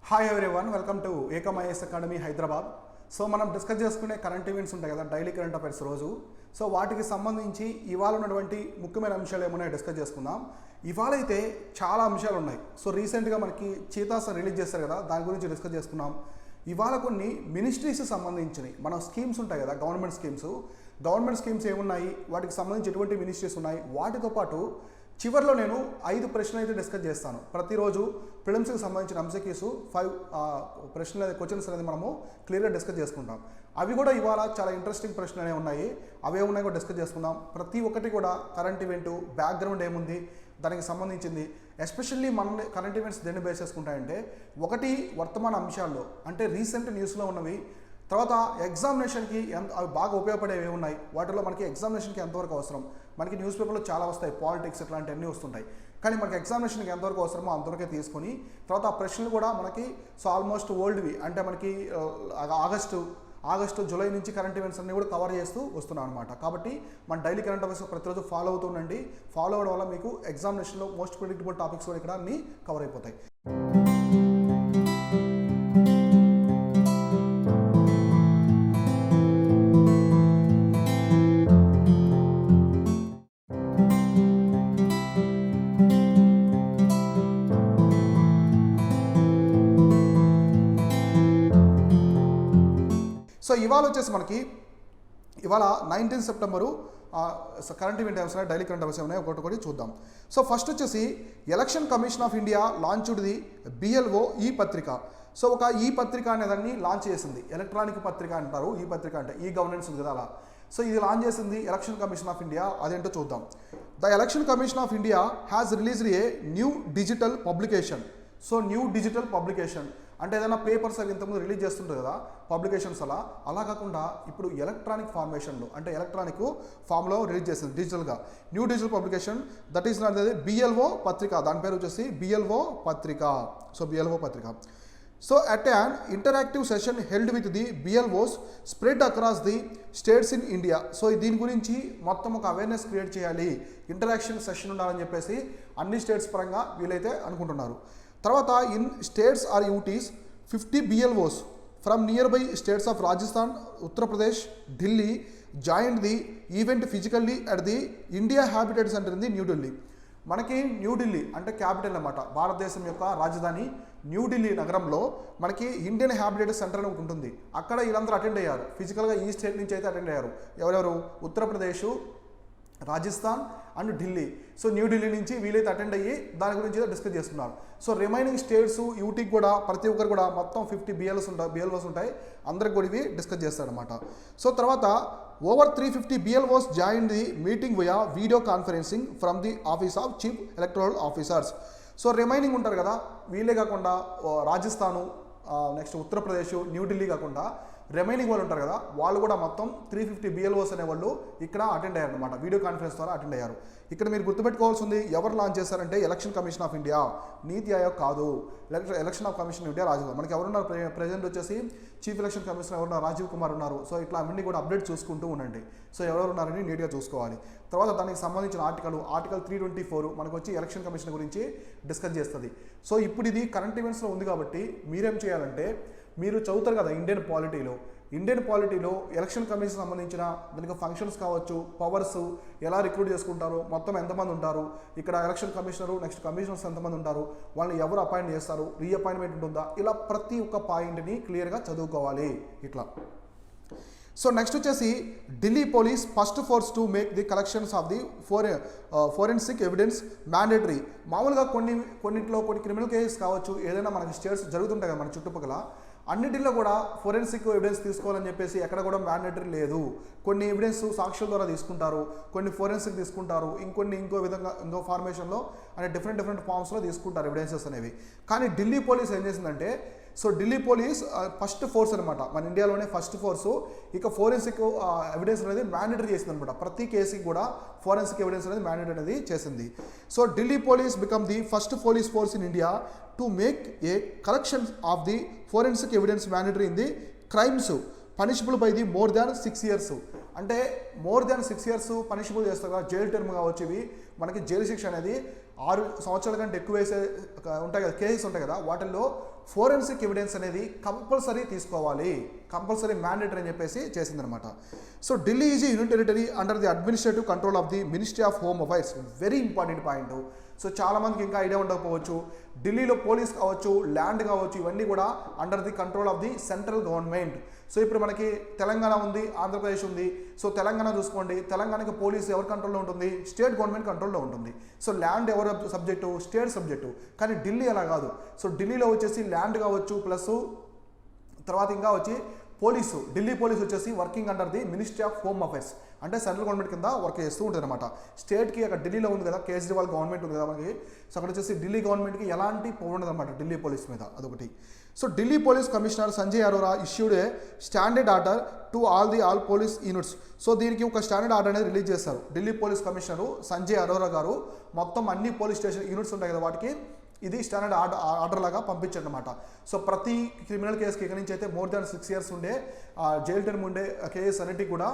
Hi everyone, welcome to Ekam IAS academy Hyderabad. So మనం discuss చేసుకునే current events ఉంటాయి కదా, డైలీ కరెంట్ అఫైర్స్ రోజు. సో వాటికి సంబంధించి ఇవాళ ఉన్నటువంటి ముఖ్యమైన అంశాలు ఏమున్నాయో డిస్కస్ చేసుకుందాం. ఇవాళ అయితే చాలా అంశాలు ఉన్నాయి. సో రీసెంట్గా మనకి చీతాస్ రిలీజ్ చేస్తారు కదా, దాని గురించి డిస్కస్ చేసుకున్నాం. ఇవాళ కొన్ని మినిస్ట్రీస్కి సంబంధించినవి మన స్కీమ్స్ ఉంటాయి కదా, గవర్నమెంట్ స్కీమ్స్ ఏమున్నాయి, వాటికి సంబంధించి ఎటువంటి మినిస్ట్రీస్ ఉన్నాయి, వాటితో పాటు చివరిలో నేను 5 ప్రశ్నలు అయితే డిస్కస్ చేస్తాను. ప్రతిరోజు ప్రిలిమ్స్కి సంబంధించిన ఎంసీక్యూస్ 5 ప్రశ్నలు క్వశ్చన్స్ అనేది మనము క్లియర్గా డిస్కస్ చేసుకుంటాం. అవి కూడా ఇవాళ చాలా ఇంట్రెస్టింగ్ ప్రశ్నలు అనేవి ఉన్నాయి. అవే ఉన్నాయి కూడా డిస్కస్ చేసుకుందాం. ప్రతి ఒక్కటి కూడా కరెంట్ ఈవెంట్ బ్యాక్గ్రౌండ్ ఏముంది, దానికి సంబంధించింది. ఎస్పెషల్లీ మన కరెంట్ ఈవెంట్స్ దేన్ని బేస్ చేసుకుంటాయంటే, ఒకటి వర్తమాన అంశాల్లో అంటే రీసెంట్ న్యూస్లో ఉన్నవి, తర్వాత ఎగ్జామినేషన్కి అవి బాగా ఉపయోగపడేవి ఉన్నాయి, వాటిలో మనకి ఎగ్జామినేషన్కి ఎంతవరకు అవసరం. మనకి న్యూస్ పేపర్లో చాలా వస్తాయి, పాలిటిక్స్ ఇట్లాంటివన్నీ వస్తుంటాయి, కానీ మనకి ఎగ్జామినేషన్కి ఎంతవరకు అవసరమో అంతవరకే తీసుకొని, తర్వాత ఆ ప్రశ్నలు కూడా మనకి ఆల్మోస్ట్ ఓల్డ్వి అంటే మనకి ఆగస్టు జూలై నుంచి కరెంట్ ఈవెంట్స్ అన్ని కూడా కవర్ చేస్తూ వస్తున్నాం అనమాట. కాబట్టి మన డైలీ కరెంట్ అఫైర్స్ ప్రతిరోజు ఫాలో అవుతుండండి. ఫాలో అవడం వల్ల మీకు ఎగ్జామినేషన్లో మోస్ట్ ప్రిడిక్టబుల్ టాపిక్స్ కూడా ఇక్కడ అన్ని కవర్ అయిపోతాయి. సో ఇవాళ వచ్చేసి మనకి ఇవాళ 19 సెప్టెంబరు కరెంట్ ఈవెంట్ ఏమైనా డైలీ కరెంట్ అఫైర్స్ ఏమైనా ఒకటి చూద్దాం. సో ఫస్ట్ వచ్చేసి election commission of India launched the BLO ఈ పత్రిక. సో ఒక ఈ పత్రిక అనేదాన్ని లాంచ్ చేసింది. ఎలక్ట్రానిక్ పత్రిక అంటారు ఈ పత్రిక అంటే, ఈ గవర్నెన్స్ ఉంది కదా అలా. సో ఇది లాంచ్ చేసింది ఎలక్షన్ కమిషన్ ఆఫ్ ఇండియా. అదేంటో చూద్దాం. The election commission of India has released a new digital publication. So new digital publication అంటే ఏదైనా పేపర్స్ అవి ఇంతకుముందు రిలీజ్ చేస్తుంటారు కదా పబ్లికేషన్స్, అలా కాకుండా ఇప్పుడు ఎలక్ట్రానిక్ ఫార్మేషన్లో అంటే ఎలక్ట్రానిక్ ఫామ్లో రిలీజ్ చేసింది డిజిటల్గా. New digital publication that is not BLO పత్రిక. దాని పేరు వచ్చేసి BLO పత్రిక. సో BLO పత్రిక. So at an interactive session held with the BLOs spread across the states in India. So దీని గురించి మొత్తం ఒక అవేర్నెస్ క్రియేట్ చేయాలి, ఇంటరాక్షన్ సెషన్ ఉండాలని చెప్పేసి అన్ని స్టేట్స్ పరంగా వీలైతే అనుకుంటున్నారు. తర్వాత in states or UTs 50 BLOs from near by states of Rajasthan, Uttar Pradesh, Delhi joined the event physically at the India habitat centre in the New Delhi. మనకి న్యూఢిల్లీ అంటే క్యాపిటల్ అన్నమాట, భారతదేశం యొక్క రాజధాని న్యూఢిల్లీ నగరంలో మనకి ఇండియన్ హ్యాబిటేట్ సెంటర్ అని ఒకటి ఉంటుంది. అక్కడ వీళ్ళందరూ అటెండ్ అయ్యారు, ఫిజికల్గా ఈ స్టేట్ నుంచి అయితే అటెండ్ అయ్యారు. ఎవరెవరు? ఉత్తరప్రదేశ్, రాజస్థాన్ అండ్ ఢిల్లీ. సో న్యూఢిల్లీ నుంచి వీలైతే అటెండ్ అయ్యి దాని గురించి డిస్కస్ చేస్తున్నారు. సో రిమైనింగ్ స్టేట్స్ యూటీకి కూడా ప్రతి ఒక్కరు కూడా మొత్తం 50 BLOs ఉంటాయి, అందరికి కూడా ఇవి డిస్కస్ చేస్తారనమాట. సో తర్వాత over 350 BLOs join the meeting via video conferencing from the office of chief electoral officers. So remaining ఉంటారు కదా, వీళ్ళే కాకుండా రాజస్థాను, నెక్స్ట్ ఉత్తరప్రదేశ్, న్యూఢిల్లీ కాకుండా రిమైనింగ్ వాళ్ళు ఉంటారు కదా, వాళ్ళు కూడా మొత్తం 350 BLOs అనేవాళ్ళు ఇక్కడ అటెండ్ అయ్యారు అనమాట, వీడియో కాన్ఫరెన్స్ ద్వారా అటెండ్ అయ్యారు. ఇక్కడ మీరు గుర్తుపెట్టుకోవాల్సింది, ఎవరు లాంచ్ చేశారంటే election commission of India, Niti Aayog కాదు. Election of commission of India Rajiv. మనకి ఎవరున్నారు ప్రెజెంట్ వచ్చేసి చీఫ్ ఎలక్షన్ కమిషనర్ ఎవరున్నారు? రాజీవ్ కుమార్ ఉన్నారు. సో ఇట్లా అవన్నీ కూడా అప్డేట్ చూసుకుంటూ ఉండండి. సో ఎవరెవరు ఉన్నారని నీట్గా చూసుకోవాలి. తర్వాత దానికి సంబంధించిన ఆర్టికల్ 324 మనకు వచ్చి ఎలక్షన్ కమిషన్ గురించి డిస్కస్ చేస్తుంది. సో ఇప్పుడు ఇది కరెంట్ ఈవెంట్స్లో ఉంది కాబట్టి మీరేం చేయాలంటే, మీరు చదువుతారు కదా ఇండియన్ పాలిటీలో ఎలక్షన్ కమిషన్ సంబంధించిన దానికి ఫంక్షన్స్ కావచ్చు, పవర్స్ ఎలా రిక్రూట్ చేసుకుంటారు, మొత్తం ఎంతమంది ఉంటారు, ఇక్కడ ఎలక్షన్ కమిషనరు, నెక్స్ట్ కమిషనర్స్ ఎంతమంది ఉంటారు, వాళ్ళని ఎవరు అపాయింట్ చేస్తారు, రీఅపాయింట్మెంట్ ఉంటుందా, ఇలా ప్రతి ఒక్క పాయింట్ని క్లియర్గా చదువుకోవాలి ఇట్లా. సో నెక్స్ట్ వచ్చేసి Delhi police first force to make the collections of the forensic evidence mandatory. మామూలుగా కొన్ని క్రిమినల్ కేసెస్ కావచ్చు, ఏదైనా మనకి స్టేట్స్ జరుగుతుంటాయి కదా మన చుట్టుపక్కల, అన్నిటిలో కూడా ఫోరెన్సిక్ ఎవిడెన్స్ తీసుకోవాలని చెప్పేసి ఎక్కడ కూడా మ్యాండేటరీ లేదు. కొన్ని ఎవిడెన్స్ సాక్షుల ద్వారా తీసుకుంటారు, కొన్ని ఫోరెన్సిక్ తీసుకుంటారు, ఇంకో విధంగా ఇంకో ఫార్మేషన్లో అంటే డిఫరెంట్ ఫామ్స్లో తీసుకుంటారు ఎవిడెన్సెస్ అనేవి. కానీ ఢిల్లీ పోలీస్ ఏం చేసిందంటే, so Delhi police first force అనమాట, మన ఇండియాలోనే ఫస్ట్ ఫోర్సు. ఇక ఫోరెన్సిక్ ఎవిడెన్స్ అనేది మ్యాండేటరీ చేసింది అనమాట. ప్రతి కేసుకి కూడా ఫోరెన్సిక్ ఎవిడెన్స్ అనేది మ్యాండేటరీ అనేది చేసింది. So Delhi police become the first police force in India to make a collection of the forensic evidence mandatory in the crimes punishable by the more than 6 years. అంటే more than 6 years punishable చేస్తారు కదా, jail term కావచ్చు, ఇవి మనకి jail శిక్ష అనేది 6 సంవత్సరాల కంటే ఎక్కువ వేసే ఉంటాయి కదా, కేసెస్ ఉంటాయి కదా, వాటిల్లో ఫోరెన్సిక్ ఎవిడెన్స్ అనేది కంపల్సరీ తీసుకోవాలి, కంపల్సరీ మ్యాండేటరీ అని చెప్పేసి చేసిందనమాట. So Delhi is union territory under the administrative control of the ministry of home affairs. Very important point. So చాలామందికి ఇంకా ఐడియా ఉండకపోవచ్చు, ఢిల్లీలో పోలీస్ కావచ్చు, ల్యాండ్ కావచ్చు, ఇవన్నీ కూడా under the control of the central government. So ఇప్పుడు మనకి తెలంగాణ ఉంది, ఆంధ్రప్రదేశ్ ఉంది. సో తెలంగాణ చూసుకోండి, తెలంగాణకి పోలీసు ఎవరి కంట్రోల్లో ఉంటుంది? స్టేట్ గవర్నమెంట్ కంట్రోల్లో ఉంటుంది. సో ల్యాండ్ ఎవరు సబ్జెక్టు? State subject. కానీ ఢిల్లీ అలా కాదు. సో ఢిల్లీలో వచ్చేసి ల్యాండ్ కావచ్చు, ప్లస్ తర్వాత ఇంకా వచ్చి పోలీసు, ఢిల్లీ పోలీసు వచ్చేసి working under the ministry of home affairs, అంటే సెంట్రల్ గవర్నమెంట్ కింద వర్క్ చేస్తూ ఉంటుంది అనమాట. స్టేట్కి అక్కడ ఢిల్లీలో ఉంది కదా, కేజ్రీవాల్ గవర్నమెంట్ ఉంది కదా మనకి. సో అక్కడ వచ్చేసి ఢిల్లీ గవర్నమెంట్కి ఎలాంటి పవర్ ఉండదు అనమాట ఢిల్లీ పోలీస్ మీద, అదొకటి. So Delhi police commissioner Sanjay Arora issued a standard order to all police units. So దీనికి ఒక స్టాండర్డ్ ఆర్డర్ అనేది రిలీజ్ చేస్తారు. ఢిల్లీ పోలీస్ కమిషనరు సంజయ్ అరోరా గారు మొత్తం అన్ని పోలీస్ స్టేషన్ యూనిట్స్ ఉంటాయి కదా, వాటికి ఇది స్టాండర్డ్ ఆర్డర్ లాగా పంపించాడు అనమాట. సో ప్రతి క్రిమినల్ కేసుకి ఇక్కడి నుంచి అయితే మోర్ దాన్ 6 years ఉండే జైలు టర్మ్ ఉండే కేసు అన్నిటికీ కూడా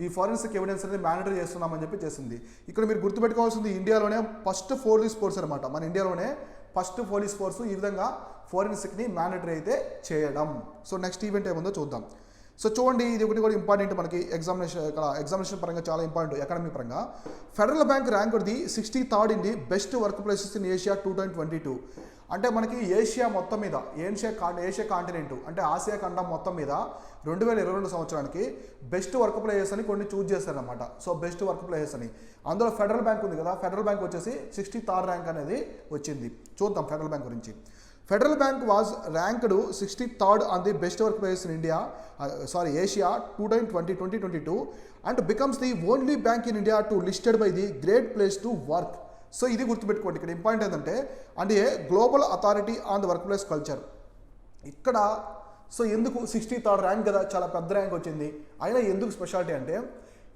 ఈ ఫారెన్సిక్ ఎవిడెన్స్ అనేది మ్యాండేటరీ చేస్తున్నామని చెప్పి చేసింది. ఇక్కడ మీరు గుర్తుపెట్టుకోవాల్సింది, ఇండియాలోనే ఫస్ట్ పోలీస్ ఫోర్స్ అనమాట, మన ఇండియాలోనే ఫస్ట్ పోలీస్ ఫోర్స్ ఈ విధంగా ఫోరెన్సిక్ని మ్యాండేటరీ అయితే చేయడం. సో నెక్స్ట్ ఈవెంట్ ఏముందో చూద్దాం. సో చూడండి, ఇది ఒకటి కూడా ఇంపార్టెంట్ మనకి ఎగ్జామినేషన్ పరంగా చాలా ఇంపార్టెంట్, అకాడమీ పరంగా. Federal bank ranked the 63rd in the best work places in Asia 2022. అంటే మనకి ఏషియా మొత్తం మీద, ఏషియా కాంటినెంట్ అంటే ఆసియా ఖండం మొత్తం మీద 2022 సంవత్సరానికి బెస్ట్ వర్క్ ప్లేసెస్ అని కొన్ని చూజ్ చేస్తారనమాట. సో బెస్ట్ వర్క్ ప్లేసెస్ అని అందులో ఫెడరల్ బ్యాంక్ ఉంది కదా, ఫెడరల్ బ్యాంక్ వచ్చేసి 63rd ర్యాంక్ అనేది వచ్చింది. చూద్దాం ఫెడరల్ బ్యాంక్ గురించి. Federal bank was ranked 63rd on the best work places in Asia 2022 and becomes the only bank in India to listed by the great place to work. So ఇది గుర్తుపెట్టుకోండి, ఇక్కడ important ఏంటంటే అంటే global authority on the work place culture. ఇక్కడ so ఎందుకు 63rd rank కదా, చాలా పెద్ద ర్యాంక్ వచ్చింది, అయినా ఎందుకు స్పెషాలిటీ అంటే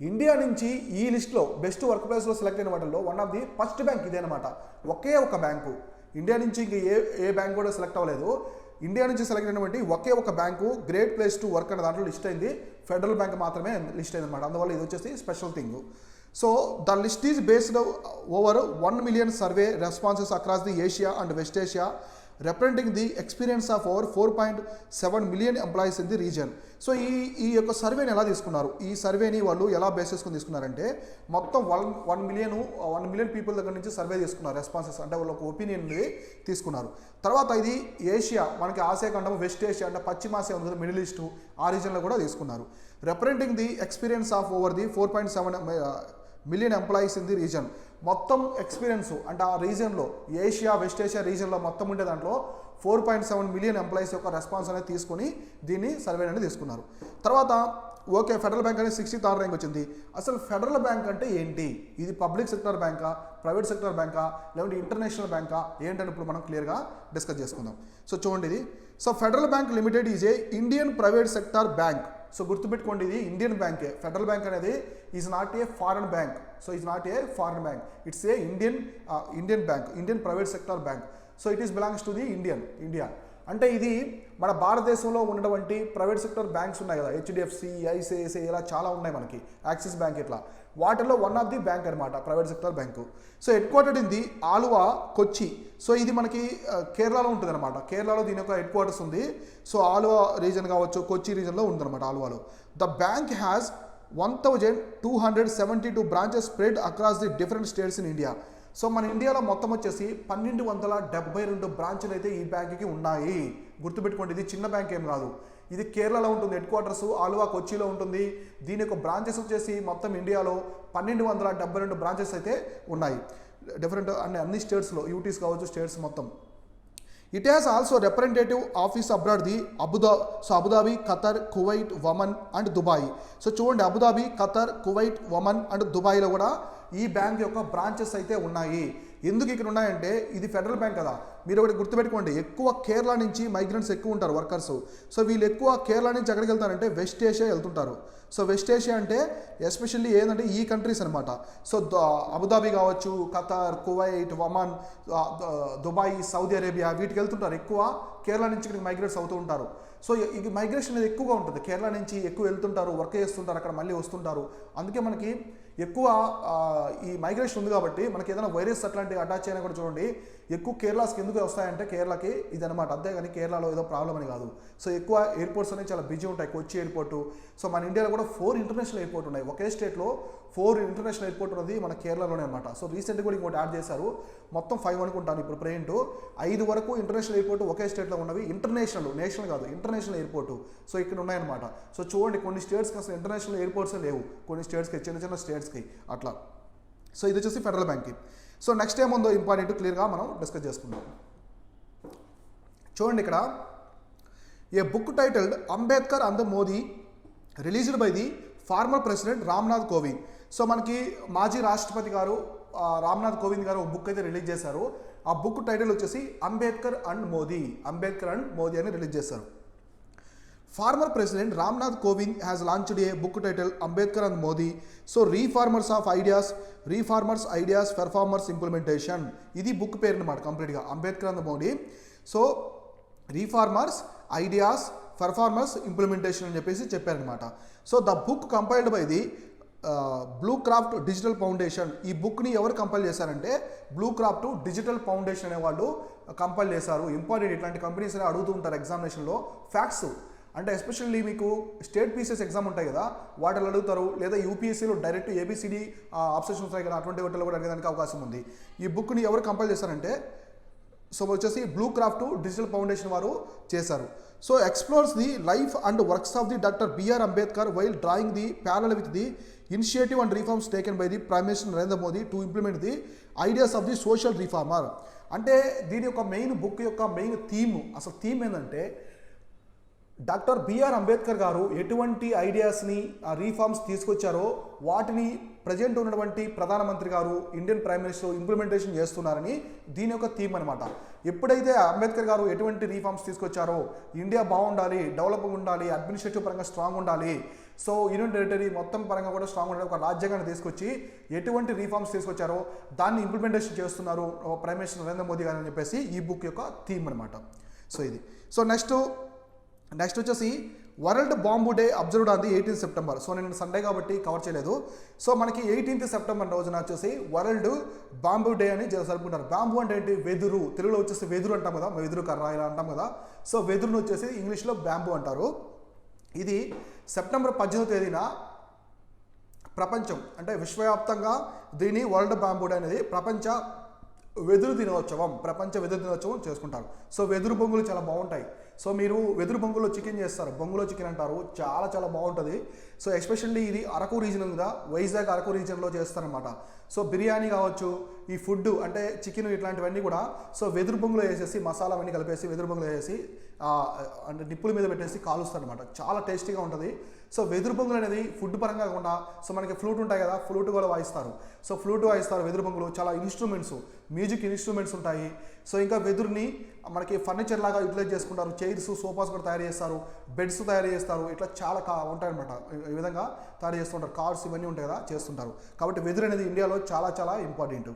ఇండియా నుంచి ఈ లిస్ట్లో బెస్ట్ వర్క్ ప్లేస్లో సెలెక్ట్ అయిన వాటిల్లో one of the first bank ఇదే అనమాట. ఒకే ఒక బ్యాంకు, ఇండియా నుంచి ఇంక ఏ బ్యాంక్ కూడా సెలెక్ట్ అవ్వలేదు, ఇండియా నుంచి సెలెక్ట్ అయినటువంటి ఒకే ఒక bank great place to work అనే దాంట్లో లిస్ట్ అయింది, ఫెడరల్ బ్యాంక్ మాత్రమే లిస్ట్ అయింది అనమాట. అందువల్ల ఇది వచ్చేసి special thing. So the list is based over 1 million survey responses across the Asia and west Asia, representing the experience of over 4.7 million employees in the reason. So ఈ యొక్క సర్వేని ఎలా తీసుకున్నారు, ఈ సర్వేని వాళ్ళు ఎలా బేస్ చేసుకుని తీసుకున్నారంటే మొత్తం 1 million పీపుల్ దగ్గర నుంచి సర్వే తీసుకున్నారు, రెస్పాన్సెస్ అంటే వాళ్ళ ఒపీనియన్ తీసుకున్నారు. తర్వాత ఇది ఏషియా, మనకి ఆసియా ఖండం, వెస్ట్ ఏషియా అంటే పశ్చిమాసియా ఉంది కదా, మిడిల్ ఈస్ట్, ఆ రీజన్లో కూడా తీసుకున్నారు. Representing the experience of over the 4.7 million employees in the reason. మొత్తం ఎక్స్పీరియన్స్ అంటే ఆ రీజన్లో ఏషియా వెస్ట్ ఏషియా రీజన్లో మొత్తం ఉండే దాంట్లో 4.7 million ఎంప్లాయీస్ యొక్క రెస్పాన్స్ అనేది తీసుకొని దీన్ని సర్వే అనేది తీసుకున్నారు. తర్వాత ఓకే, ఫెడరల్ బ్యాంక్ అనేది 63rd ర్యాంక్ వచ్చింది. అసలు ఫెడరల్ బ్యాంక్ అంటే ఏంటి, ఇది పబ్లిక్ సెక్టర్ బ్యాంకా, ప్రైవేట్ సెక్టర్ బ్యాంకా, లేదంటే ఇంటర్నేషనల్ బ్యాంకా ఏంటని ఇప్పుడు మనం క్లియర్గా డిస్కస్ చేసుకుందాం. సో చూడండి ఇది. So federal bank limited is a Indian private sector bank. So గుర్తుపెట్టుకోండి, ఇది ఇండియన్ బ్యాంకే. ఫెడరల్ బ్యాంక్ అనేది is not a foreign bank. So is not a foreign bank, it's a Indian bank, Indian private sector bank. So it is belongs to the India. అంటే ఇది మన భారతదేశంలో ఉన్నటువంటి private sector banks ఉన్నాయి కదా, HDFC, ICICI, ఇలా చాలా ఉన్నాయి మనకి, యాక్సిస్ బ్యాంక్, ఇట్లా వాటిల్లో వన్ ఆఫ్ ది బ్యాంక్ అనమాట private sector bank. So headquartered in the Aluva, Kochi. So ఇది మనకి కేరళలో ఉంటుంది అనమాట, కేరళలో దీని యొక్క హెడ్ క్వార్టర్స్ ఉంది. సో ఆలువా రీజన్ కావచ్చు, కొచ్చి రీజన్లో ఉందన్నమాట ఆలువాలో. The bank has 1272 branches spread across the different states in India. So మన ఇండియాలో మొత్తం వచ్చేసి 1272 బ్రాంచ్లు అయితే ఈ బ్యాంక్కి ఉన్నాయి. గుర్తుపెట్టుకోండి, ఇది చిన్న బ్యాంక్ ఏం కాదు, ఇది కేరళలో ఉంటుంది, హెడ్ క్వార్టర్స్ ఆలువా, కొచ్చిలో ఉంటుంది. దీని యొక్క బ్రాంచెస్ వచ్చేసి మొత్తం ఇండియాలో 1272 బ్రాంచెస్ అయితే ఉన్నాయి, డిఫరెంట్ అన్ని స్టేట్స్లో, యూటీస్ కావచ్చు, స్టేట్స్ మొత్తం. It has also representative office abroad the Abu Dhabi, Qatar, Kuwait, Oman and Dubai. So చూడండి, Abu Dhabi, Qatar, Kuwait, Oman and దుబాయ్లో కూడా ఈ బ్యాంక్ యొక్క బ్రాంచెస్ అయితే ఉన్నాయి. ఎందుకు ఇక్కడ ఉన్నాయంటే ఇది ఫెడరల్ బ్యాంక్ కదా, మీరు ఒకటి గుర్తుపెట్టుకోండి, ఎక్కువ కేరళ నుంచి మైగ్రెంట్స్ ఎక్కువ ఉంటారు, వర్కర్స్. సో వీళ్ళు ఎక్కువ కేరళ నుంచి ఎక్కడికి వెళ్తారంటే వెస్ట్ ఏషియా వెళ్తుంటారు. సో వెస్ట్ ఏషియా అంటే ఎస్పెషల్లీ ఏంటంటే ఈ కంట్రీస్ అనమాట. సో అబుదాబి కావచ్చు, Qatar, Kuwait, Oman, Dubai, Saudi Arabia, వీటికి వెళ్తుంటారు ఎక్కువ, కేరళ నుంచి ఇక్కడికి మైగ్రేట్స్ అవుతూ ఉంటారు. సో ఈ మైగ్రేషన్ అనేది ఎక్కువగా ఉంటుంది, కేరళ నుంచి ఎక్కువ వెళ్తుంటారు, వర్క్ చేస్తుంటారు, అక్కడ మళ్ళీ వస్తుంటారు. అందుకే మనకి ఎక్కువ ఈ మైగ్రేషన్ ఉంది కాబట్టి మనకి ఏదైనా వైరస్ అట్లాంటివి అటాచ్ అయినా కూడా చూడండి ఎక్కువ కేరళకి ఎందుకు వస్తాయంటే కేరళకి ఇది అనమాట, అంతేగాని కేరళలో ఏదో ప్రాబ్లం అని కాదు. సో ఎక్కువ ఎయిర్పోర్ట్స్ అనేవి చాలా బిజీ ఉంటాయి. కొచ్చి ఎయిర్పోర్టు, సో మన ఇండియాలో కూడా 4 ఇంటర్నేషనల్ ఎయిర్పోర్ట్ ఉన్నాయి. ఒకే స్టేట్లో 4 ఇంటర్నేషనల్ ఎయిర్పోర్ట్ ఉన్నది మన కేరళలోనే అనమాట. సో రీసెంట్గా కూడా ఇంకోటి యాడ్ చేశారు, మొత్తం 5 అనుకుంటాను ఇప్పుడు ప్రెజెంట్. 5 వరకు ఇంటర్నేషనల్ ఎయిర్పోర్ట్ ఒకే స్టేట్లో ఉన్నవి, నేషనల్ కాదు ఇంటర్నేషనల్ ఎయిర్పోర్టు. సో ఇక్కడ ఉన్నాయన్నమాట. సో చూడండి కొన్ని స్టేట్స్కి అసలు ఇంటర్నేషనల్ ఎయిర్పోర్ట్స్ లేవు, కొన్ని స్టేట్స్కి చిన్న స్టేట్స్కి అట్లా. సో ఇది వచ్చేసి ఫెడరల్ బ్యాంక్కి. సో నెక్స్ట్ ఏముందో ఇంపార్టెంట్ క్లియర్గా మనం డిస్కస్ చేసుకుందాం. చూడండి ఇక్కడ a book titled Ambedkar and Modi released by the former president Ramnath Kovind. So మనకి మాజీ రాష్ట్రపతి గారు రామ్నాథ్ కోవింద్ గారు ఒక బుక్ అయితే రిలీజ్ చేశారు. ఆ బుక్ టైటిల్ వచ్చేసి అంబేద్కర్ అండ్ మోదీ అని రిలీజ్ చేశారు. Former President Ramnath Kovind has launched a book titled Ambedkar and Modi. So reformers, ideas, performers, implementation. ఇది బుక్ పేరు అన్నమాట కంప్లీట్గా Ambedkar and Modi. So reformers, ideas, performers, implementation అని చెప్పేసి చెప్పారనమాట. So the book compiled by the blue craft digital foundation. ఈ బుక్ని ఎవరు కంపైల్ చేశారంటే బ్లూ క్రాఫ్ట్ డిజిటల్ ఫౌండేషన్ అనే వాళ్ళు కంపైల్ చేశారు. ఇంపార్టెంట్, ఇట్లాంటి కంపెనీస్ అని అడుగుతూ ఉంటారు ఎగ్జామినేషన్లో. ఫ్యాక్ట్స్ అంటే ఎస్పెషల్లీ మీకు స్టేట్ పీసెస్ ఎగ్జామ్ ఉంటాయి కదా, వాటిలో అడుగుతారు, లేదా యూపీఎస్సీలో డైరెక్ట్ ఏబిసిడి ఆప్షన్స్ ఉంటాయి కదా, అటువంటి వాటిలో కూడా అడిగేదానికి అవకాశం ఉంది. ఈ బుక్ని ఎవరు కంపైల్ చేశారంటే సో వచ్చేసి బ్లూ క్రాఫ్ట్ డిజిటల్ ఫౌండేషన్ వారు చేశారు. So explores the life and works of the doctor BR Ambedkar while drawing the parallel with the initiative and reforms taken by the prime minister Narendra Modi to implement the ideas of the social reformer. అంటే దీని యొక్క main book యొక్క main theme ఏంటంటే doctor BR Ambedkar garu ఎటువంటి ఐడియాస్ని reforms తీసుకొచ్చారో వాటిని present ఉన్నటువంటి ప్రధానమంత్రి గారు ఇండియన్ ప్రైమ్ మినిస్టర్ ఇంప్లిమెంటేషన్ చేస్తున్నారని దీని యొక్క థీమ్ అనమాట. ఎప్పుడైతే అంబేద్కర్ గారు ఎటువంటి రీఫార్మ్స్ తీసుకొచ్చారో, ఇండియా బాగుండాలి, డెవలప్గా ఉండాలి, అడ్మినిస్ట్రేటివ్ పరంగా స్ట్రాంగ్ ఉండాలి, సో యూనియన్ టెరిటరీ మొత్తం పరంగా కూడా స్ట్రాంగ్ ఉండాలి, ఒక రాజ్యాంగాన్ని తీసుకొచ్చి ఎటువంటి రీఫార్మ్స్ తీసుకొచ్చారో దాన్ని ఇంప్లిమెంటేషన్ చేస్తున్నారు ప్రైమ్ మినిస్టర్ నరేంద్ర మోదీ గారు అని చెప్పేసి ఈ బుక్ యొక్క థీమ్ అనమాట. సో ఇది. సో నెక్స్ట్ వచ్చేసి world bomb day observed on the 18th September. So నేను సండే కాబట్టి కవర్ చేయలేదు. సో మనకి 18th సెప్టెంబర్ రోజున వచ్చేసి వరల్డ్ బాంబు డే అని జరుపుకుంటారు. బాంబు అంటే ఏంటి? వెదురు. తెలుగులో వచ్చేసి వెదురు అంటాం కదా, వెదురు కర్ర ఇలా అంటాం కదా. సో వెదురును వచ్చేసి ఇంగ్లీష్లో బ్యాంబు అంటారు. ఇది సెప్టెంబర్ 18వ తేదీన ప్రపంచం అంటే విశ్వవ్యాప్తంగా దీని వరల్డ్ బాంబు డే అనేది ప్రపంచ వెదురు దినోత్సవం చేసుకుంటారు. సో వెదురు బొంగులు చాలా బాగుంటాయి. సో మీరు వెదురు బొంగులో చికెన్ చేస్తారు, బొంగులో చికెన్ అంటారు, చాలా బాగుంటుంది. సో ఎస్పెషల్లీ ఇది అరకు రీజన్ కదా, వైజాగ్ అరకు రీజన్లో చేస్తారనమాట. సో బిర్యానీ కావచ్చు, ఈ ఫుడ్ అంటే చికెన్ ఇట్లాంటివన్నీ కూడా సో వెదురు బొంగులో వేసేసి మసాలా అవన్నీ కలిపేసి వెదురు బొంగులో వేసేసి అంటే నిప్పుల మీద పెట్టేసి కాలుస్తారు అనమాట. చాలా టేస్టీగా ఉంటుంది. సో వెదురు బొంగులు అనేది ఫుడ్ పరంగా కాకుండా సో మనకి ఫ్లూట్ ఉంటాయి కదా, ఫ్లూట్ కూడా వాయిస్తారు. సో ఫ్లూట్ వాయిస్తారు వెదురు బొంగులు. చాలా ఇన్స్ట్రుమెంట్స్, మ్యూజిక్ ఇన్స్ట్రుమెంట్స్ ఉంటాయి. సో ఇంకా వెదురుని మనకి ఫర్నిచర్ లాగా యూటిలైజ్ చేసుకుంటారు. చైర్స్, సోఫాస్ కూడా తయారు చేస్తారు, బెడ్స్ తయారు చేస్తారు, ఇట్లా చాలా ఉంటాయన్నమాట. ఈ విధంగా తయారు చేస్తుంటారు. కార్స్ ఇవన్నీ ఉంటాయి కదా, చేస్తుంటారు. కాబట్టి వెదురు అనేది ఇండియాలో చాలా important.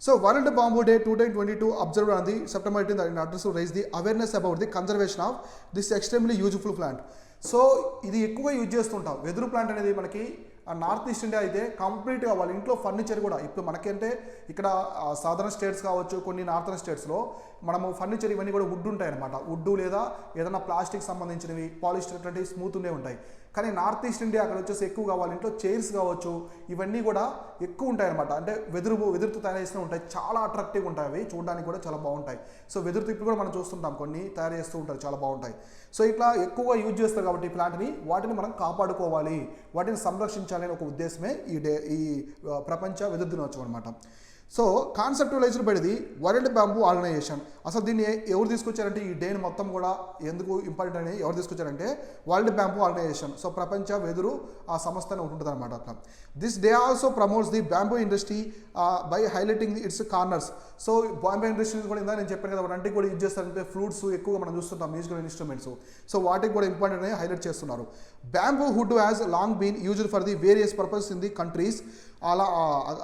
So world bomb day 2022 observed on the September 18th in order to raise the awareness about the conservation of this extremely useful plant. So ఇది ఎక్కువగా యూజ్ చేస్తుంటాం. వెదురు ప్లాంట్ అనేది మనకి నార్త్ ఈస్ట్ ఇండియా అయితే కంప్లీట్గా వాళ్ళ ఇంట్లో ఫర్నిచర్ కూడా ఇప్పుడు మనకంటే ఇక్కడ సదర్న్ స్టేట్స్ కావచ్చు, కొన్ని నార్థన్ స్టేట్స్లో మనము ఫర్నిచర్ ఇవన్నీ కూడా వుడ్ ఉంటాయి అనమాట. వుడ్ లేదా ఏదైనా ప్లాస్టిక్ సంబంధించినవి, పాలిస్టర్ ఇట్లాంటివి స్మూత్ ఉండే ఉంటాయి. కానీ నార్త్ ఈస్ట్ ఇండియా అక్కడ వచ్చేసి ఎక్కువగా వాళ్ళ ఇంట్లో చైర్స్ కావచ్చు ఇవన్నీ కూడా ఎక్కువ ఉంటాయి అనమాట. అంటే వెదురుతో తయారు చేస్తూ ఉంటాయి, చాలా అట్రాక్టివ్గా ఉంటాయి, అవి చూడడానికి కూడా చాలా బాగుంటాయి. సో వెదురుతో ఇప్పుడు కూడా మనం చూస్తుంటాం, కొన్ని తయారు చేస్తూ ఉంటారు, చాలా బాగుంటాయి. సో ఇట్లా ఎక్కువగా యూజ్ చేస్తారు కాబట్టి ఈ ప్లాంట్ని, వాటిని మనం కాపాడుకోవాలి, వాటిని సంరక్షించాలి అనే ఒక ఉద్దేశమే ఈ ప్రపంచ వెదురు దినోత్సవం అనమాట. So conceptualised by the world bamboo organisation. అసలు దీన్ని ఎవరు తీసుకొచ్చారంటే ఈ డేని మొత్తం కూడా ఎందుకు ఇంపార్టెంట్ అని ఎవరు తీసుకొచ్చారంటే వరల్డ్ బాంబూ ఆర్గనైజేషన్. సో ప్రపంచ వెదురు ఆ సంస్థ అని ఉంటుంది అనమాట. అట్లా this day also promotes the bamboo industry by highlighting it's corners. So bamboo industries కూడా ఇందా నేను చెప్పాను కదా, వాటికి కూడా యూజ్ చేస్తారంటే ఫ్లూట్స్ ఎక్కువగా మనం చూస్తుంటాం, మ్యూజికల్ ఇన్స్ట్రుమెంట్స్. సో వాటికి కూడా ఇంపార్టెంట్ అని హైలైట్ చేస్తున్నారు. Bamboo wood has long been used for the various purpose in the countries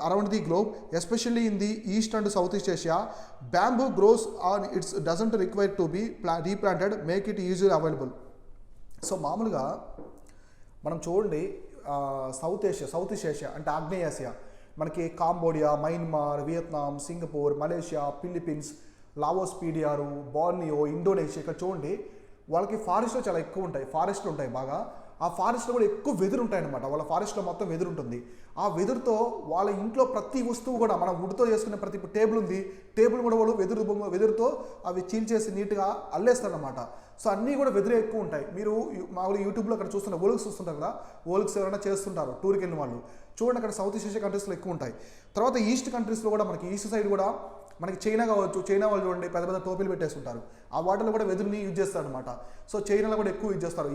around the globe, especially in the East and Southeast Asia. Bamboo grows on its doesn't require to be replanted, make it easily available. So మామూలుగా మనం చూడండి South East Asia అంటే ఆగ్నేయాసియా, మనకి Cambodia, Myanmar, Vietnam, Singapore, Malaysia, Philippines, Laos, పీడియారు, Borneo, Indonesia. ఇక్కడ చూడండి వాళ్ళకి ఫారెస్ట్లో చాలా ఎక్కువ ఉంటాయి, ఫారెస్ట్లు ఉంటాయి బాగా. ఆ ఫారెస్ట్లో కూడా ఎక్కువ వెదురు ఉంటాయన్నమాట. వాళ్ళ ఫారెస్ట్లో మొత్తం వెదురు ఉంటుంది. ఆ వెదురుతో వాళ్ళ ఇంట్లో ప్రతి వస్తువు కూడా, మనం వుడ్తో చేసుకునే ప్రతి టేబుల్ ఉంది, టేబుల్ కూడా వాళ్ళు వెదురుతో అవి చీల్చేసి నీట్గా అల్లేస్తారనమాట. సో అన్నీ కూడా వెదురే ఎక్కువ ఉంటాయి. మీరు మామూలు యూట్యూబ్లో అక్కడ చూస్తున్న ఓల్క్స్ చూస్తుంటారు కదా, ఓల్క్స్ ఎవరైనా చేస్తుంటారు టూర్కి వెళ్ళిన వాళ్ళు, చూడండి అక్కడ సౌత్ ఈస్ట్ ఏషియా కంట్రీస్లో ఎక్కువ ఉంటాయి. తర్వాత ఈస్ట్ కంట్రీస్లో కూడా మనకి ఈస్ట్ సైడ్ కూడా మనకి చైనా కావచ్చు, చైనా వాళ్ళు చూడండి పెద్ద పెద్ద టోపీలు పెట్టేస్తుంటారు, ఆ వాటిలో కూడా వెదురుని యూజ్ చేస్తారనమాట. సో చైనాలో కూడా ఎక్కువ యూజ్ చేస్తారు.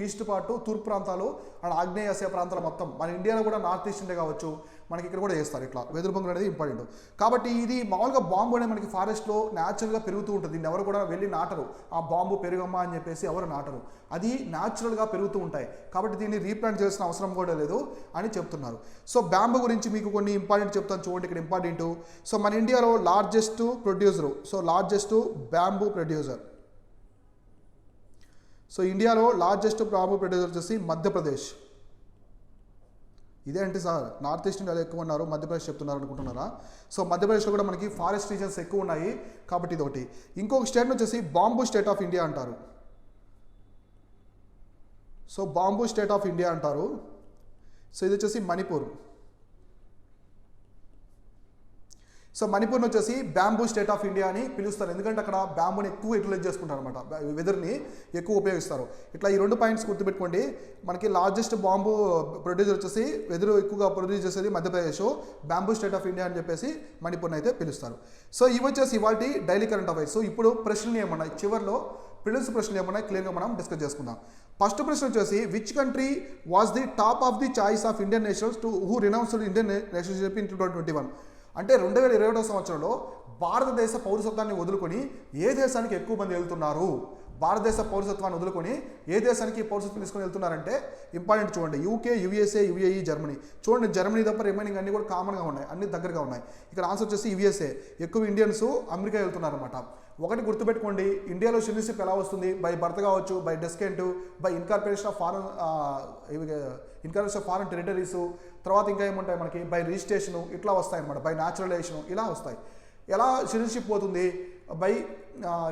ఈస్ట్ పార్ట్ తూర్పు ప్రాంతాలు అండ్ ఆగ్నేయాసియా ప్రాంతాలు మొత్తం, మన ఇండియాలో కూడా నార్త్ ఈస్ట్ ఇండియా కావచ్చు, మనకి ఇక్కడ కూడా చేస్తారు ఇట్లా వెదురు బొంగులు అనేది ఇంపార్టెంట్. కాబట్టి ఇది మామూలుగా బాంబు అనేది మనకి ఫారెస్ట్లో న్యాచురల్గా పెరుగుతూ ఉంటుంది. దీన్ని ఎవరు కూడా వెళ్ళి నాటరు, ఆ బాంబు పెరుగమ్మా అని చెప్పేసి ఎవరు నాటరు, అది న్యాచురల్గా పెరుగుతూ ఉంటాయి. కాబట్టి దీన్ని రీప్లాంట్ చేయాల్సిన అవసరం కూడా లేదు అని చెప్తున్నారు. సో బ్యాంబు గురించి మీకు కొన్ని ఇంపార్టెంట్ చెప్తాను చూడండి ఇక్కడ ఇంపార్టెంట్. సో మన ఇండియాలో largest producer, so largest bamboo producer, so ఇండియాలో లార్జెస్ట్ బ్యాంబూ ప్రొడ్యూసర్ వచ్చేసి మధ్యప్రదేశ్. ఇదే అంటే సార్ నార్త్ ఈస్ట్ ఇండియాలో ఎక్కువ ఉన్నారు, మధ్యప్రదేశ్ చెప్తున్నారు అనుకుంటున్నారా? సో మధ్యప్రదేశ్లో కూడా మనకి ఫారెస్ట్ రీజన్స్ ఎక్కువ ఉన్నాయి కాబట్టి ఇది ఒకటి. ఇంకొక స్టేట్ వచ్చేసి బాంబూ స్టేట్ ఆఫ్ ఇండియా అంటారు. So bamboo state of India అంటారు. సో ఇది వచ్చేసి మణిపూర్. సో మణిపూర్ని వచ్చేసి బ్యాంబూ స్టేట్ ఆఫ్ ఇండియా అని పిలుస్తారు, ఎందుకంటే అక్కడ బ్యాంబూని ఎక్కువ యూటిలైజ్ చేసుకుంటారు అనమాట, వెదర్ని ఎక్కువ ఉపయోగిస్తారు. ఇట్లా ఈ 2 పాయింట్స్ గుర్తుపెట్టుకోండి. మనకి లార్జెస్ట్ బాంబూ ప్రొడ్యూసర్ వచ్చేసి వెదురు ఎక్కువగా ప్రొడ్యూస్ చేసేది Madhya Pradesh, bamboo state of India అని చెప్పేసి మణిపూర్ని అయితే పిలుస్తారు. సో ఇవి వచ్చేసి ఇవాళ డైలీ కరెంట్ అఫైర్స్. సో ఇప్పుడు ప్రశ్నలు ఏమన్నాయి, చివరిలో ప్రిలిమ్స్ ప్రశ్నలు ఏమన్నాయి క్లియర్గా మనం డిస్కస్ చేసుకుందాం. ఫస్ట్ ప్రశ్న వచ్చేసి which country was the top of the choice of Indian nationals to who renounced Indian nationalship in 2021? అంటే 2021 సంవత్సరంలో భారతదేశ పౌరసత్వాన్ని వదులుకొని ఏ దేశానికి ఎక్కువ మంది వెళ్తున్నారు, భారతదేశ పౌరసత్వాన్ని వదులుకొని ఏ దేశానికి పౌరసత్వం తీసుకొని వెళ్తున్నారంటే ఇంపార్టెంట్ చూడండి, యూకే, యుఎస్ఏ, యుఏఈ, జర్మనీ. చూడండి జర్మనీ తప్ప రిమైనింగ్ అన్ని కూడా కామన్గా ఉన్నాయి, అన్ని దగ్గరగా ఉన్నాయి. ఇక్కడ ఆన్సర్ వచ్చేసి యుఎస్ఏ. ఎక్కువ ఇండియన్స్ అమెరికా వెళ్తున్నారన్నమాట. ఒకటి గుర్తుపెట్టుకోండి, ఇండియాలో సిటిజన్షిప్ ఎలా వస్తుంది, బై బర్త్ కావచ్చు, by descent, by incorporation of foreign territories, తర్వాత ఇంకా ఏముంటాయి మనకి బై రిజిస్ట్రేషను, ఇట్లా వస్తాయి అనమాట, బై న్యాచురలైజేషను ఇలా వస్తాయి. ఎలా సిటిజన్షిప్ పోతుంది, బై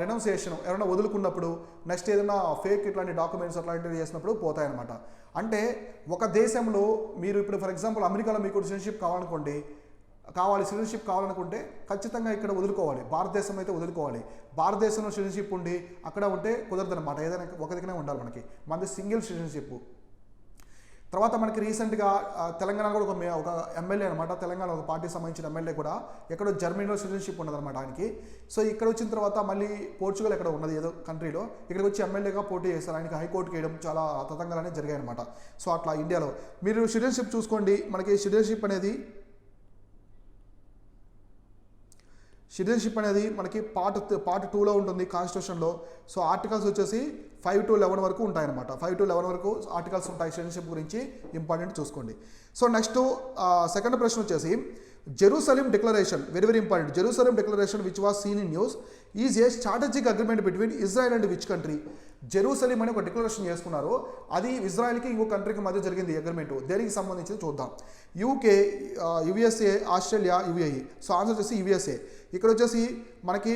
రెనౌన్సియేషన్, ఎవరైనా వదులుకున్నప్పుడు, నెక్స్ట్ ఏదైనా ఫేక్ ఇట్లాంటి డాక్యుమెంట్స్ అట్లాంటివి చేసినప్పుడు పోతాయన్నమాట. అంటే ఒక దేశంలో మీరు ఇప్పుడు ఫర్ ఎగ్జాంపుల్ అమెరికాలో మీకు సిటిజన్షిప్ సిటిజన్షిప్ కావాలనుకుంటే ఖచ్చితంగా ఇక్కడ వదులుకోవాలి, భారతదేశం అయితే వదులుకోవాలి. భారతదేశంలో సిటిజన్షిప్ ఉండి అక్కడ ఉంటే కుదరదనమాట, ఏదైనా ఒక దగ్గరే ఉండాలి మనకి, మనది సింగిల్ సిటిజన్షిప్. తర్వాత మనకి రీసెంట్గా తెలంగాణ కూడా ఒక ఎమ్మెల్యే అనమాట, తెలంగాణ ఒక పార్టీకి సంబంధించిన ఎమ్మెల్యే కూడా ఎక్కడో జర్మనీలో సిటిజన్షిప్ ఉన్నదన్నమాట ఆయనకి. సో ఇక్కడ వచ్చిన తర్వాత మళ్ళీ పోర్చుగల్ ఎక్కడ ఉన్నది ఏదో కంట్రీలో, ఇక్కడికి వచ్చి ఎమ్మెల్యేగా పోటీ చేస్తారు. ఆయనకి హైకోర్టుకి వేయడం చాలా తతంగాలనే జరిగాయి అనమాట. సో అట్లా ఇండియాలో మీరు సిటిజన్షిప్ చూసుకోండి. మనకి సిటిజన్షిప్ అనేది మనకి పార్ట్ 2లో ఉంటుంది కాన్స్టిట్యూషన్లో. సో ఆర్టికల్స్ వచ్చేసి 5 to 11 వరకు ఉంటాయన్నమాట. 5 to 11 వరకు ఆర్టికల్స్ ఉంటాయి సిటిజన్షిప్ గురించి, ఇంపార్టెంట్ చూసుకోండి. సో నెక్స్ట్ సెకండ్ ప్రశ్న వచ్చేసి Jerusalem declaration, very important. Jerusalem declaration which was seen in news is a strategic agreement between Israel and which country? Jerusalem అని ఒక డిక్లరేషన్ చేసుకున్నారు, అది ఇజ్రాయెల్కి ఇంకో కంట్రీకి మధ్య జరిగింది అగ్రిమెంట్. దేనికి సంబంధించి చూద్దాం. UK, USA, Australia, UAE. So answer వచ్చేసి యుఎస్ఏ. ఇక్కడ వచ్చేసి మనకి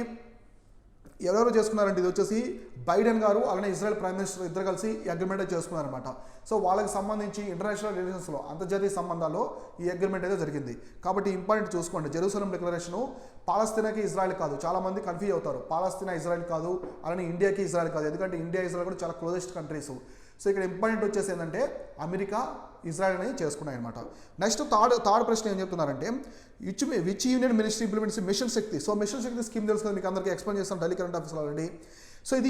ఎవరెవరు చేసుకున్నారంటే ఇది వచ్చేసి బైడెన్ గారు అలానే ఇజ్రాయెల్ ప్రైమ్ మినిస్టర్ ఇద్దరు కలిసి ఈ అగ్రిమెంట్ చేసుకున్నారనమాట. సో వాళ్ళకి సంబంధించి ఇంటర్నేషనల్ రిలేషన్స్లో, అంతర్జాతీయ సంబంధాల్లో ఈ అగ్రిమెంట్ అయితే జరిగింది. కాబట్టి ఇంపార్టెంట్ చూసుకోండి, జెరూసలేం డిక్లరేషను పాలస్తీనాకి ఇజ్రాయెల్ కాదు. చాలామంది కన్ఫ్యూజ్ అవుతారు, పాలస్తీనా ఇజ్రాయెల్ కాదు, అలానే ఇండియాకి ఇజ్రాయెల్ కాదు, ఎందుకంటే ఇండియా ఇజ్రాయెల్ కూడా చాలా క్లోజెస్ట్ కంట్రీస్. సో ఇక్కడ ఇంపార్టెంట్ వచ్చేసి ఏంటంటే అమెరికా, ఇజ్రాయెల్ అనేది చేసుకున్నాయి అనమాట. నెక్స్ట్ థర్డ్ ప్రశ్న ఏం చెప్తున్నారంటే which union ministry implements mission Shakti? So mission Shakti scheme తెలుసు కదా మీకు అందరికీ, ఎక్స్ప్లెయిన్ చేస్తాను డైలీ కరెంట్ ఆఫీస్లో ఆల్రెడీ. సో ఇది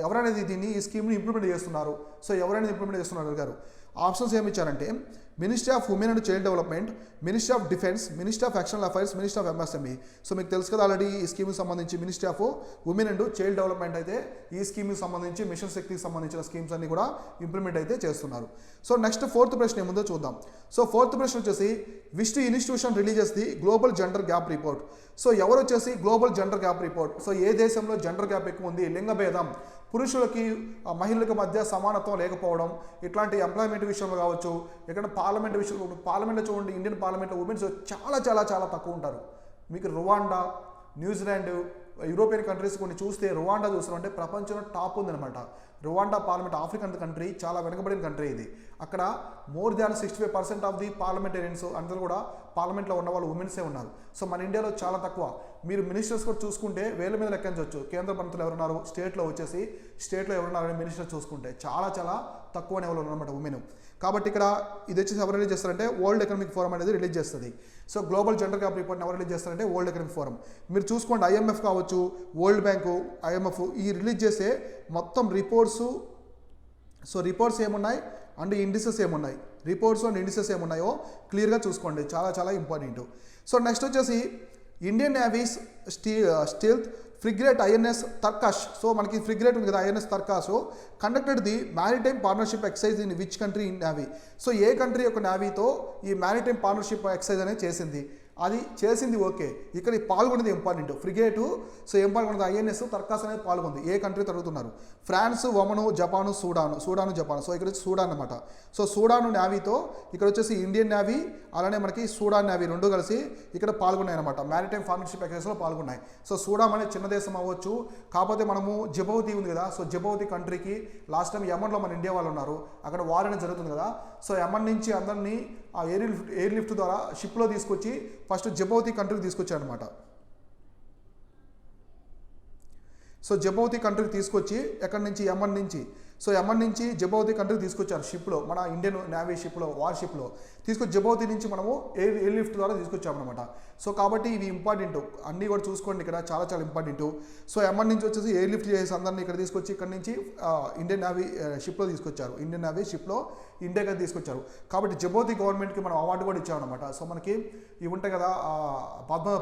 ఎవరనేది ఈ స్కీమ్ని ఇంప్లిమెంట్ చేస్తున్నారు? సో ఎవరైనా ఇంప్లిమెంట్ చేస్తున్నారు గారు? ఆప్షన్స్ ఏమి ఇచ్చారంటే ministry of women and child development, ministry of defence, ministry of external affairs, ministry of MSME. So మీకు తెలుసు కదా ఆల్రెడీ ఈ స్కీమ్కి సంబంధించి ministry of women and child development అయితే ఈ స్కీమ్కి సంబంధించి మిషన్ శక్తికి సంబంధించిన స్కీమ్స్ అన్ని కూడా ఇంప్లిమెంట్ అయితే చేస్తున్నారు. సో నెక్స్ట్ ఫోర్త్ ప్రశ్న ఏముందో చూద్దాం. సో ఫోర్త్ ప్రశ్న వచ్చేసి which institution releases the global gender gap report. So ఎవరు వచ్చేసి global gender gap report. So ఏ దేశంలో జెండర్ గ్యాప్ ఎక్కువ ఉంది, లింగభేదం, పురుషులకి మహిళలకు మధ్య సమానత్వం లేకపోవడం, ఇట్లాంటి ఎంప్లాయ్మెంట్ విషయంలో కావచ్చు, ఇక్కడ పార్లమెంట్ విషయంలో, పార్లమెంట్లో చూడండి ఇండియన్ పార్లమెంట్లో ఉమెన్స్ చాలా చాలా చాలా తక్కువ ఉంటారు. మీకు రువాండా, న్యూజిలాండ్, యూరోపియన్ కంట్రీస్ కొన్ని చూస్తే రువాండా చూస్తామంటే ప్రపంచంలో టాప్ ఉందన్నమాట. రువాండా పార్లమెంట్ ఆఫ్రికన్ కంట్రీ, చాలా వెనుకబడిన కంట్రీ ఇది. అక్కడ more than 65% of the parliamentarians అందరూ కూడా పార్లమెంట్లో ఉన్న వాళ్ళు ఉమెన్సే ఉన్నారు. సో మన ఇండియాలో చాలా తక్కువ. మీరు మినిస్టర్స్ కూడా చూసుకుంటే వేల మీద లెక్కించవచ్చు. కేంద్ర మంత్రులు ఎవరున్నారు, స్టేట్లో ఎవరున్నారని మినిస్టర్ చూసుకుంటే చాలా చాలా తక్కువ లెవెల్లో ఉన్నారన్నమాట ఉమెన్. కాబట్టి ఇక్కడ ఇది వచ్చేసి ఎవరు రిలీజ్ చేస్తారంటే వరల్డ్ ఎకనామిక్ ఫోరం అనేది రిలీజ్ చేస్తుంది. సో గ్లోబల్ జెండర్ గ్యాప్ రిపోర్ట్ని ఎవరు రిలీజ్ చేస్తారంటే వరల్డ్ ఎకనామిక్ ఫోరం. మీరు చూసుకోండి IMF కావచ్చు, వరల్డ్ బ్యాంకు, IMF ఈ రిలీజ్ చేసే మొత్తం రిపోర్ట్స్. సో రిపోర్ట్స్ ఏమున్నాయి అండ్ ఇండిసెస్ ఏమున్నాయి, రిపోర్ట్స్ అండ్ ఇండిసెస్ ఏమున్నాయో క్లియర్గా చూసుకోండి, చాలా చాలా ఇంపార్టెంట్. సో నెక్స్ట్ వచ్చేసి Indian navy's stealth frigate INS Tarkash. So మనకి ఫ్రిగేట్ ఉంది కదా INS Tarkash conducted the maritime partnership exercise in which country in navy. So ఏ కంట్రీ యొక్క నేవీతో ఈ మ్యారిటైమ్ పార్ట్నర్షిప్ ఎక్సైజ్ అనేది చేసింది, అది చేసింది ఓకే. ఇక్కడ పాల్గొనేది ఇంపార్టెంట్. ఫ్రిగేటు సో ఏం పాల్గొన్నది, INS తర్కాస్ అనేది పాల్గొంది. ఏ కంట్రీ తరుగుతున్నారు, France, Oman, Japan, Sudan, Japan. So ఇక్కడ వచ్చి సూడాన్ అనమాట. సో సూడాను నేవీతో ఇక్కడ వచ్చేసి ఇండియన్ నేవీ అలానే మనకి సూడాన్ నేవీ రెండు కలిసి ఇక్కడ పాల్గొన్నాయి అనమాట. మ్యారిటైమ్ పార్ట్నర్షిప్ ఎక్సైజ్లో పాల్గొన్నాయి. సో సూడాన్ అనేది చిన్న దేశం అవ్వచ్చు, కాకపోతే మనము జిబౌతి ఉంది కదా, సో జిబౌతి కంట్రీకి లాస్ట్ టైం యమన్లో మన ఇండియా వాళ్ళు ఉన్నారు, అక్కడ వార్ అనేది జరుగుతుంది కదా. సో యమన్ నుంచి అందరినీ ఆ ఎయిర్ లిఫ్ట్ ద్వారా షిప్లో తీసుకొచ్చి ఫస్ట్ జిబౌతి కంట్రీకి తీసుకొచ్చారనమాట. సో జిబౌతి కంట్రీకి తీసుకొచ్చి ఎక్కడి నుంచి, యమన్ నుంచి. సో యమన్ నుంచి జిబౌతి కంట్రీకి తీసుకొచ్చారు షిప్లో, మన ఇండియన్ నేవీ షిప్లో, వార్ షిప్లో తీసుకొచ్చి జిబౌతి నుంచి మనము ఎయిర్ లిఫ్ట్ ద్వారా తీసుకొచ్చామన్నమాట. సో కాబట్టి ఇవి ఇంపార్టెంట్, అన్నీ కూడా చూసుకోండి ఇక్కడ చాలా చాలా ఇంపార్టెంట్. సో యమన్ నుంచి వచ్చేసి ఎయిర్ లిఫ్ట్ చేసి అందరినీ ఇక్కడ తీసుకొచ్చి ఇక్కడ నుంచి ఇండియన్ నేవీ షిప్లో తీసుకొచ్చారు, ఇండియన్ నేవీ షిప్లో ఇండియాకి తీసుకొచ్చారు. కాబట్టి జిబౌతి గవర్నమెంట్కి మనం అవార్డు కూడా ఇచ్చామన్నమాట. సో మనకి ఇవి ఉంటాయి కదా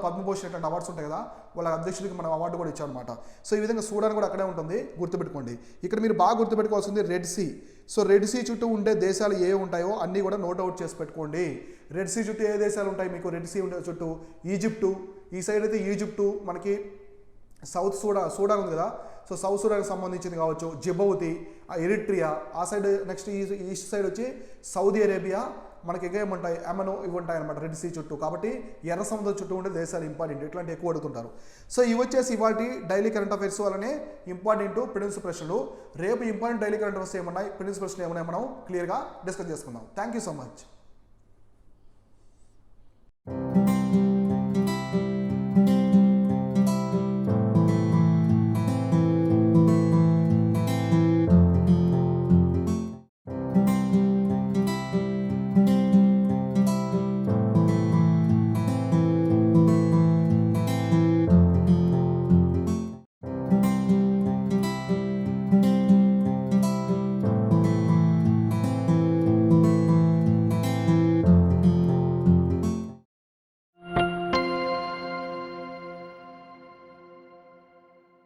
పద్మభూషణ్ ఇట్లాంటి అవార్డ్స్ ఉంటాయి కదా, వాళ్ళ అధ్యక్షుడికి మనం అవార్డు కూడా ఇచ్చామన్నమాట. సో ఈ విధంగా సూడాన్ కూడా అక్కడే ఉంటుంది, గుర్తుపెట్టుకోండి. ఇక్కడ మీరు బాగా గుర్తుపెట్టుకోవాల్సింది red sea. So red sea చుట్టూ ఉండే దేశాలు ఏ ఉంటాయో అన్నీ కూడా నోట్ అవుట్ చేసి పెట్టుకోండి. రెడ్ సీ చుట్టూ ఏ దేశాలు ఉంటాయి మీకు, రెడ్ సీ ఉండే చుట్టూ ఈజిప్టు, ఈ సైడ్ అయితే ఈజిప్టు, మనకి సౌత్ సూడాన్ ఉంది కదా, సో సౌత్ సూడాన్కి సంబంధించింది కావచ్చు, జిబౌతి, ఎరిట్రియా, ఆ సైడ్ నెక్స్ట్ ఈస్ట్ సైడ్ వచ్చి సౌదీ అరేబియా, మనకి ఏముంటాయి ఎమను, ఇవి ఉంటాయి అనమాట రెడ్ సీ చుట్టూ. కాబట్టి ఎర్ర సముద్రం చుట్టూ ఉండే దేశాలు ఇంపార్టెంట్, ఇట్లాంటి ఎక్కువ అడుగుతుంటారు. సో ఇవి వచ్చేసి ఇవాటి డైలీ కరెంట్ అఫైర్స్ వల్లనే ఇంపార్టెంట్ ప్రిలిమ్స్ ప్రశ్నలు. రేపు ఇంపార్టెంట్ డైలీ కరెంట్ అఫైర్స్ ఏమున్నాయి, ప్రిలిమ్స్ ప్రశ్నలు ఏమున్నాయి మనం క్లియర్గా డిస్కస్ చేసుకుందాం. Thank you so much.